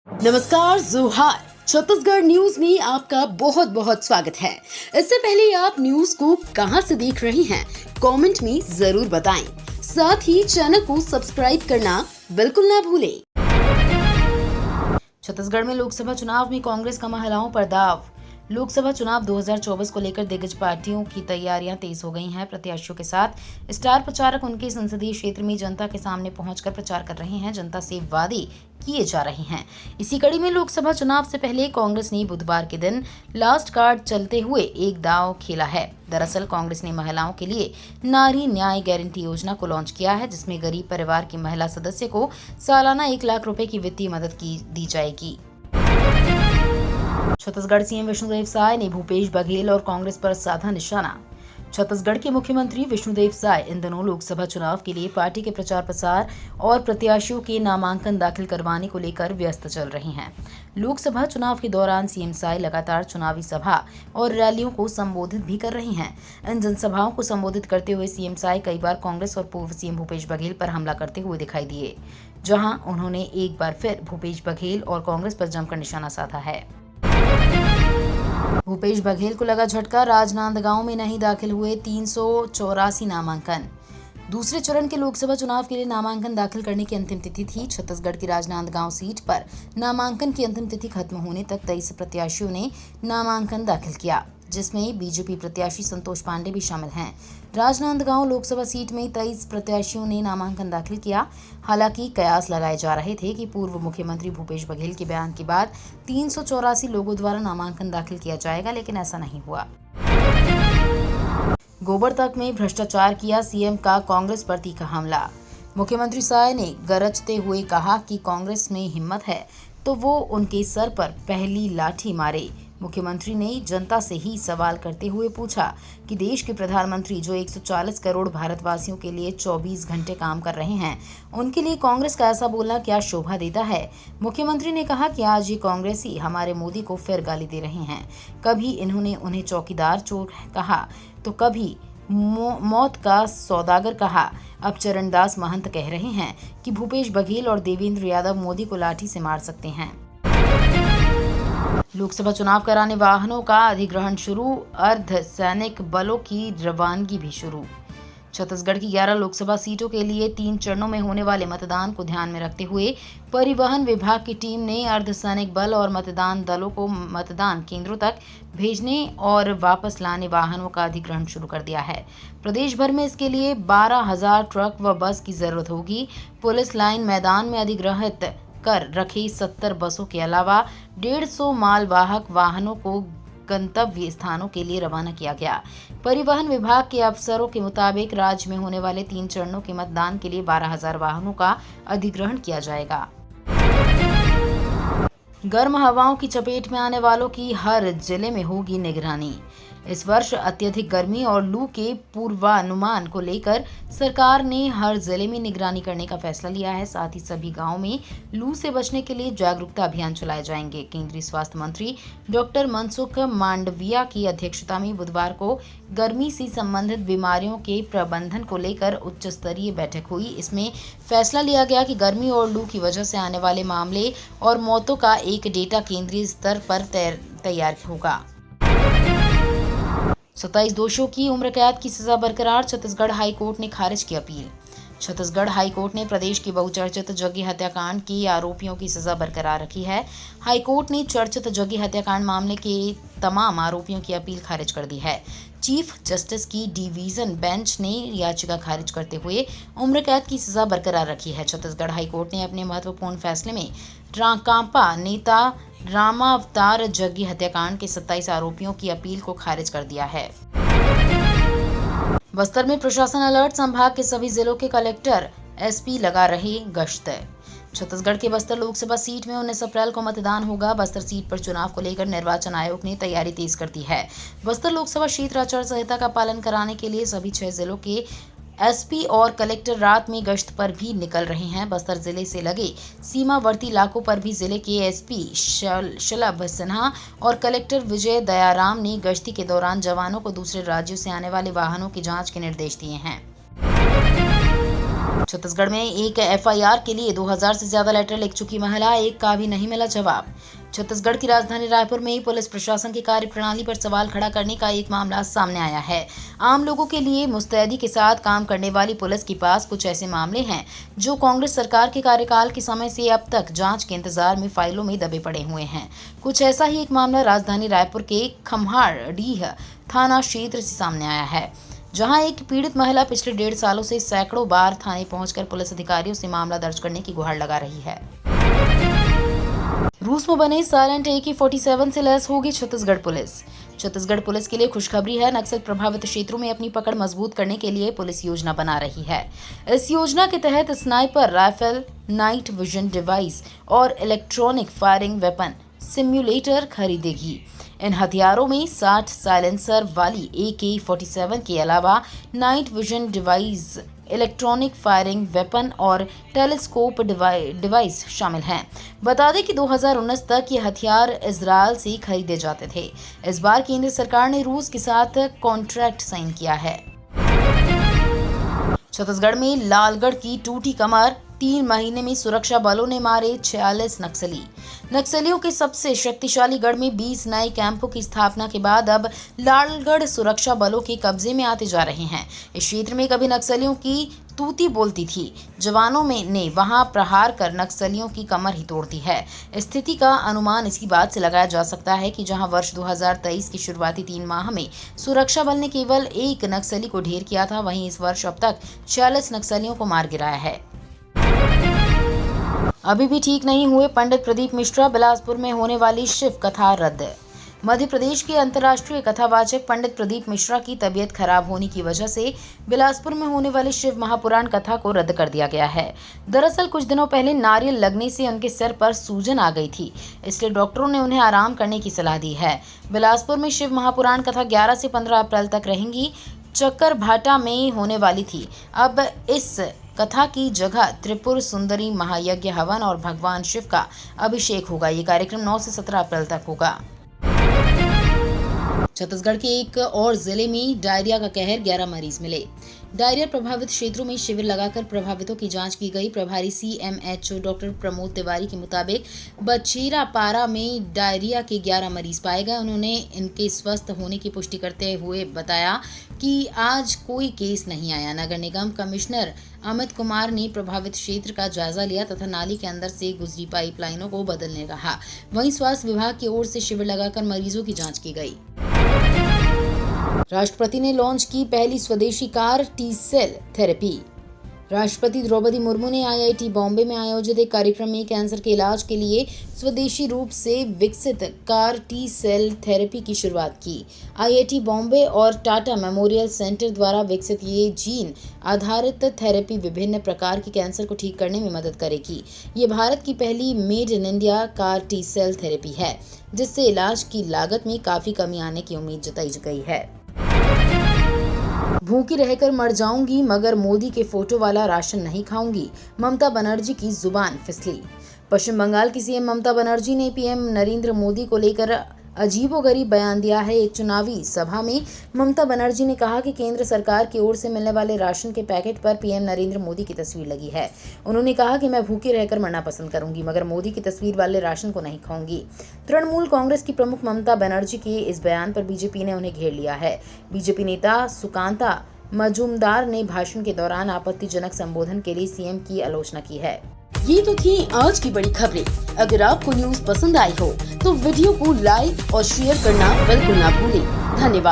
नमस्कार, जोहार। छत्तीसगढ़ न्यूज में आपका बहुत बहुत स्वागत है। इससे पहले आप न्यूज को कहां से देख रहे हैं, कमेंट में जरूर बताएं। साथ ही चैनल को सब्सक्राइब करना बिल्कुल ना भूलें। छत्तीसगढ़ में लोकसभा चुनाव में कांग्रेस का महिलाओं पर दाव। लोकसभा चुनाव 2024 को लेकर दिग्गज पार्टियों की तैयारियां तेज हो गई हैं। प्रत्याशियों के साथ स्टार प्रचारक उनके संसदीय क्षेत्र में जनता के सामने पहुंचकर प्रचार कर रहे हैं। जनता से वादे किए जा रहे हैं। इसी कड़ी में लोकसभा चुनाव से पहले कांग्रेस ने बुधवार के दिन लास्ट कार्ड चलते हुए एक दांव खेला है। दरअसल कांग्रेस ने महिलाओं के लिए नारी न्याय गारंटी योजना को लॉन्च किया है, जिसमें गरीब परिवार की महिला सदस्य को सालाना 1 लाख रुपए की वित्तीय मदद दी जाएगी। छत्तीसगढ़ सीएम विष्णुदेव साय ने भूपेश बघेल और कांग्रेस पर साधा निशाना। छत्तीसगढ़ के मुख्यमंत्री विष्णुदेव साय इन दिनों लोकसभा चुनाव के लिए पार्टी के प्रचार प्रसार और प्रत्याशियों के नामांकन दाखिल करवाने को लेकर व्यस्त चल रहे हैं। लोकसभा चुनाव के दौरान सीएम साय लगातार चुनावी सभा और रैलियों को संबोधित भी कर रहे हैं। इन जनसभाओं को संबोधित करते हुए सीएम साय कई बार कांग्रेस और पूर्व सीएम भूपेश बघेल पर हमला करते हुए दिखाई दिए, जहां उन्होंने एक बार फिर भूपेश बघेल और कांग्रेस पर जमकर निशाना साधा है। भूपेश बघेल को लगा झटका। राजनांदगांव में नहीं दाखिल हुए 384 नामांकन। दूसरे चरण के लोकसभा चुनाव के लिए नामांकन दाखिल करने की अंतिम तिथि थी। छत्तीसगढ़ की राजनांदगांव सीट पर नामांकन की अंतिम तिथि खत्म होने तक 23 प्रत्याशियों ने नामांकन दाखिल किया, जिसमें बीजेपी प्रत्याशी संतोष पांडे भी शामिल हैं। राजनांदगांव लोकसभा सीट में 23 प्रत्याशियों ने नामांकन दाखिल किया। हालांकि कयास लगाए जा रहे थे कि पूर्व मुख्यमंत्री भूपेश बघेल के बयान के बाद 384 लोगों द्वारा नामांकन दाखिल किया जाएगा, लेकिन ऐसा नहीं हुआ। गोबरतक में भ्रष्टाचार किया, सीएम का कांग्रेस पर तीखा हमला। मुख्यमंत्री साय ने गरजते हुए कहा कि कांग्रेस में हिम्मत है तो वो उनके सर पर पहली लाठी मारे। मुख्यमंत्री ने जनता से ही सवाल करते हुए पूछा कि देश के प्रधानमंत्री जो 140 करोड़ भारतवासियों के लिए 24 घंटे काम कर रहे हैं, उनके लिए कांग्रेस का ऐसा बोलना क्या शोभा देता है। मुख्यमंत्री ने कहा कि आज ये कांग्रेसी हमारे मोदी को फिर गाली दे रहे हैं। कभी इन्होंने उन्हें चौकीदार चोर कहा तो कभी मौत का सौदागर कहा। अब चरणदास महंत कह रहे हैं कि भूपेश बघेल और देवेंद्र यादव मोदी को लाठी से मार सकते हैं। लोकसभा चुनाव कराने वाहनों का अधिग्रहण शुरू, अर्धसैनिक बलों की रवानगी भी शुरू। छत्तीसगढ़ की 11 लोकसभा सीटों के लिए 3 चरणों में होने वाले मतदान को ध्यान में रखते हुए परिवहन विभाग की टीम ने अर्धसैनिक बल और मतदान दलों को मतदान केंद्रों तक भेजने और वापस लाने वाहनों का अधिग्रहण शुरू कर दिया है। प्रदेश भर में इसके लिए 12,000 ट्रक व बस की जरूरत होगी। पुलिस लाइन मैदान में अधिग्रहित कर रखे 70 बसों के अलावा 150 मालवाहक वाहनों को गंतव्य स्थानों के लिए रवाना किया गया। परिवहन विभाग के अफसरों के मुताबिक राज्य में होने वाले 3 चरणों के मतदान के लिए 12,000 वाहनों का अधिग्रहण किया जाएगा। गर्म हवाओं की चपेट में आने वालों की हर जिले में होगी निगरानी। इस वर्ष अत्यधिक गर्मी और लू के पूर्वानुमान को लेकर सरकार ने हर जिले में निगरानी करने का फैसला लिया है। साथ ही सभी गांवों में लू से बचने के लिए जागरूकता अभियान चलाए जाएंगे। केंद्रीय स्वास्थ्य मंत्री डॉक्टर मनसुख मांडविया की अध्यक्षता में बुधवार को गर्मी से संबंधित बीमारियों के प्रबंधन को लेकर उच्च स्तरीय बैठक हुई। इसमें फैसला लिया गया कि गर्मी और लू की वजह से आने वाले मामले और मौतों का एक डेटा केंद्रीय स्तर पर तैयार होगा। 27 दोषियों की उम्र कैद की सजा बरकरार, छत्तीसगढ़ हाई कोर्ट ने खारिज की अपील। छत्तीसगढ़ हाई कोर्ट ने प्रदेश के बहुचर्चित जग्गी हत्याकांड के आरोपियों की सजा बरकरार रखी है। हाई कोर्ट ने चर्चित जग्गी हत्याकांड मामले के तमाम आरोपियों की अपील खारिज कर दी है। चीफ जस्टिस की डिवीजन बेंच ने याचिका खारिज करते हुए उम्र कैद की सजा बरकरार रखी है। छत्तीसगढ़ हाई कोर्ट ने अपने महत्वपूर्ण फैसले में कांपा नेता रामावतार जग्गी हत्याकांड के 27 आरोपियों की अपील को खारिज कर दिया है। बस्तर में प्रशासन अलर्ट, संभाग के सभी जिलों के कलेक्टर एसपी लगा रहे गश्त। छत्तीसगढ़ के बस्तर लोकसभा सीट में 19 अप्रैल को मतदान होगा। बस्तर सीट पर चुनाव को लेकर निर्वाचन आयोग ने तैयारी तेज कर दी है। बस्तर लोकसभा क्षेत्र आचार संहिता का पालन कराने के लिए सभी 6 जिलों के एसपी और कलेक्टर रात में गश्त पर भी निकल रहे हैं। बस्तर जिले से लगे सीमावर्ती इलाकों पर भी जिले के एसपी शलभ सिन्हा और कलेक्टर विजय दयाराम ने गश्ती के दौरान जवानों को दूसरे राज्यों से आने वाले वाहनों की जांच के निर्देश दिए हैं। छत्तीसगढ़ में एक एफआईआर के लिए 2000 से ज्यादा लेटर लिख चुकी महिला, एक का भी नहीं मिला जवाब। छत्तीसगढ़ की राजधानी रायपुर में पुलिस प्रशासन की कार्यप्रणाली पर सवाल खड़ा करने का एक मामला सामने आया है। आम लोगों के लिए मुस्तैदी के साथ काम करने वाली पुलिस के पास कुछ ऐसे मामले हैं जो कांग्रेस सरकार के कार्यकाल के समय से अब तक जांच के इंतजार में फाइलों में दबे पड़े हुए हैं। कुछ ऐसा ही एक मामला राजधानी रायपुर के खम्हारडीह थाना क्षेत्र से सामने आया है, जहां एक पीड़ित महिला पिछले 1.5 सालों से सैकड़ों बार थाने पहुंचकर पुलिस अधिकारियों से मामला दर्ज करने की गुहार लगा रही है। रूस में बने साइलेंट AK-47 से लैस होगी छत्तीसगढ़ पुलिस। छत्तीसगढ़ पुलिस के लिए खुशखबरी है। नक्सल प्रभावित क्षेत्रों में अपनी पकड़ मजबूत करने के लिए पुलिस योजना बना रही है। इस योजना के तहत sniper rifle, night vision device और इलेक्ट्रॉनिक फायरिंग वेपन सिम्युलेटर खरीदेगी। इन हथियारों में 60 साइलेंसर वाली AK-47 के अलावा night vision device, electronic firing weapon और टेलीस्कोप डिवाइस शामिल हैं। बता दें कि 2019 तक ये हथियार इजरायल से खरीदे जाते थे। इस बार केंद्र सरकार ने रूस के साथ कॉन्ट्रैक्ट साइन किया है। छत्तीसगढ़ में लालगढ़ की टूटी कमर, 3 महीने में सुरक्षा बलों ने मारे 46 नक्सली। नक्सलियों के सबसे शक्तिशाली गढ़ में 20 नए कैंपों की स्थापना के बाद अब लालगढ़ सुरक्षा बलों के कब्जे में आते जा रहे हैं। इस क्षेत्र में कभी नक्सलियों की तूती बोलती थी। जवानों ने वहां प्रहार कर नक्सलियों की कमर ही तोड़ दी है। स्थिति का अनुमान इसी बात से लगाया जा सकता है कि जहां वर्ष 2023 की शुरुआती 3 माह में सुरक्षा बल ने केवल 1 नक्सली को ढेर किया था, वहीं इस वर्ष अब तक 46 नक्सलियों को मार गिराया है। अभी भी ठीक नहीं हुए पंडित प्रदीप मिश्रा, बिलासपुर में होने वाली शिव कथा रद्द। मध्य प्रदेश के अंतर्राष्ट्रीय कथावाचक पंडित प्रदीप मिश्रा की तबीयत खराब होने की वजह से बिलासपुर में होने वाली शिव महापुराण कथा को रद्द कर दिया गया है। दरअसल कुछ दिनों पहले नारियल लगने से उनके सिर पर सूजन आ गई थी, इसलिए डॉक्टरों ने उन्हें आराम करने की सलाह दी है। बिलासपुर में शिव महापुराण कथा 11 से 15 अप्रैल तक रहेंगी। चक्करभाटा में होने वाली थी। अब इस कथा की जगह त्रिपुर सुंदरी महायज्ञ हवन और भगवान शिव का अभिषेक होगा। ये कार्यक्रम 9 से 17 अप्रैल तक होगा। छत्तीसगढ़ के एक और जिले में डायरिया का कहर, 11 मरीज मिले। डायरिया प्रभावित क्षेत्रों में शिविर लगाकर प्रभावितों की जांच की गई। प्रभारी CMHO डॉक्टर प्रमोद तिवारी के मुताबिक बछेरा पारा में डायरिया के 11 मरीज पाए गए। उन्होंने इनके स्वस्थ होने की पुष्टि करते हुए बताया कि आज कोई केस नहीं आया। नगर निगम कमिश्नर अमित कुमार ने प्रभावित क्षेत्र का जायजा लिया तथा नाली के अंदर से गुजरी पाइपलाइनों को बदलने कहा। वहीं स्वास्थ्य विभाग की ओर से शिविर लगाकर मरीजों की जांच की गई। राष्ट्रपति ने लॉन्च की पहली स्वदेशी कार T-सेल थेरेपी। राष्ट्रपति द्रौपदी मुर्मू ने IIT बॉम्बे में आयोजित एक कार्यक्रम में कैंसर के इलाज के लिए स्वदेशी रूप से विकसित कार T-सेल थेरेपी की शुरुआत की। IIT बॉम्बे और टाटा मेमोरियल सेंटर द्वारा विकसित ये जीन आधारित थेरेपी विभिन्न प्रकार के कैंसर को ठीक करने में मदद करेगी। ये भारत की पहली मेड इन इंडिया कार T-सेल थेरेपी है, जिससे इलाज की लागत में काफी कमी आने की उम्मीद जताई गई है। भूखी रहकर मर जाऊंगी मगर मोदी के फोटो वाला राशन नहीं खाऊंगी, ममता बनर्जी की जुबान फिसली। पश्चिम बंगाल की CM ममता बनर्जी ने PM नरेंद्र मोदी को लेकर अजीबोगरीब बयान दिया है। एक चुनावी सभा में ममता बनर्जी ने कहा कि केंद्र सरकार की ओर से मिलने वाले राशन के पैकेट पर PM नरेंद्र मोदी की तस्वीर लगी है। उन्होंने कहा कि मैं भूखी रहकर मरना पसंद करूंगी मगर मोदी की तस्वीर वाले राशन को नहीं खाऊंगी। तृणमूल कांग्रेस की प्रमुख ममता बनर्जी के इस बयान पर बीजेपी ने उन्हें घेर लिया है। बीजेपी नेता सुकांता मजूमदार ने भाषण के दौरान आपत्तिजनक संबोधन के लिए CM की आलोचना की है। ये तो थी आज की बड़ी खबरें। अगर आपको न्यूज़ पसंद आई हो तो वीडियो को लाइक और शेयर करना बिल्कुल ना भूलें। धन्यवाद।